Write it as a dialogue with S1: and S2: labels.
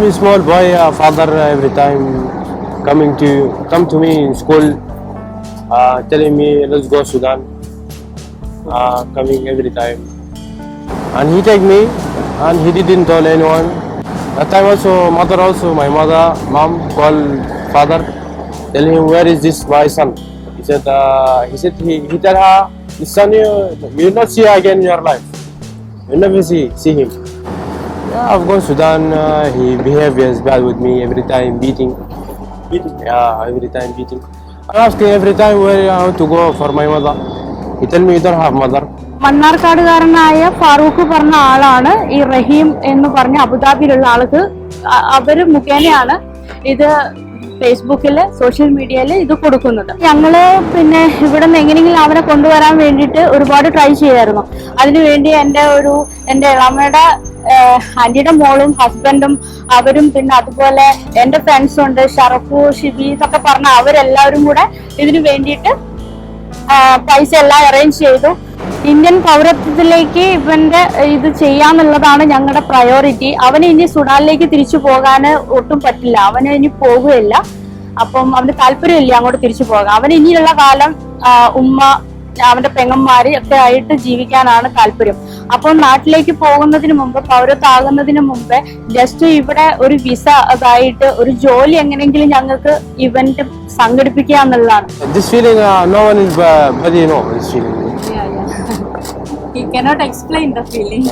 S1: I'm a small boy. Father every time come to me in school, telling me let's go Sudan. Coming every time, and he take me, and he didn't tell anyone. That time also, my mom called father, tell him where is this my son. He tell her, this son you will not see again in your life. You never see him. Yeah, I've gone Sudan. He behaves bad with me every time, beating. Yeah, every time beating. I ask him every time where I want to go for my mother. He tell me you don't have mother.
S2: മണ്ണാർക്കാടുകാരനായ Farooq പറഞ്ഞ ആളാണ് ഈ റഹീം എന്ന് പറഞ്ഞ അബുദാബിയിലുള്ള ആൾക്ക്. അവര് മുഖേനയാണ് ഇത് ഫേസ്ബുക്കില് സോഷ്യൽ മീഡിയയില് ഇത് കൊടുക്കുന്നത്. ഞങ്ങള് പിന്നെ ഇവിടെ നിന്ന് എങ്ങനെയെങ്കിലും അവനെ കൊണ്ടുവരാൻ വേണ്ടിയിട്ട് ഒരുപാട് ട്രൈ ചെയ്യായിരുന്നു. അതിനുവേണ്ടി എന്റെ ഇളമ്മയുടെ ആന്റിയുടെ മോളും ഹസ്ബൻഡും അവരും പിന്നെ അതുപോലെ എന്റെ ഫ്രണ്ട്സും ഉണ്ട്, ഷറഫു ഷിബി എന്നൊക്കെ പറഞ്ഞ അവരെല്ലാവരും കൂടെ ഇതിനു വേണ്ടിയിട്ട് പൈസ എല്ലാം അറേഞ്ച് ചെയ്തു. ഇന്ത്യൻ പൗരത്വത്തിലേക്ക് ഇവന്റെ ഇത് ചെയ്യാന്നുള്ളതാണ് ഞങ്ങളുടെ പ്രയോറിറ്റി. അവന് ഇനി സുഡാനിലേക്ക് തിരിച്ചു പോകാൻ ഒട്ടും പറ്റില്ല, അവന് ഇനി പോകുകയില്ല. അപ്പം അവന് താല്പര്യമില്ല അങ്ങോട്ട് തിരിച്ചു പോകാൻ. അവന് ഇനിയുള്ള കാലം ഉമ്മ അവന്റെ പെങ്ങന്മാര് ഒക്കെ ആയിട്ട് ജീവിക്കാനാണ് താല്പര്യം. അപ്പോൾ നാട്ടിലേക്ക് പോകുന്നതിന് മുമ്പ്, പൗരത്വമാകുന്നതിന് മുമ്പ് ജസ്റ്റ് ഇവിടെ ഒരു വിസ അതായിട്ട് ഒരു ജോലി എങ്ങനെയെങ്കിലും ഞങ്ങൾക്ക് ഇവന്റ് സംഘടിപ്പിക്കുക എന്നുള്ളതാണ്.
S1: This feeling, no one is body know this feeling.
S2: He cannot explain the feeling.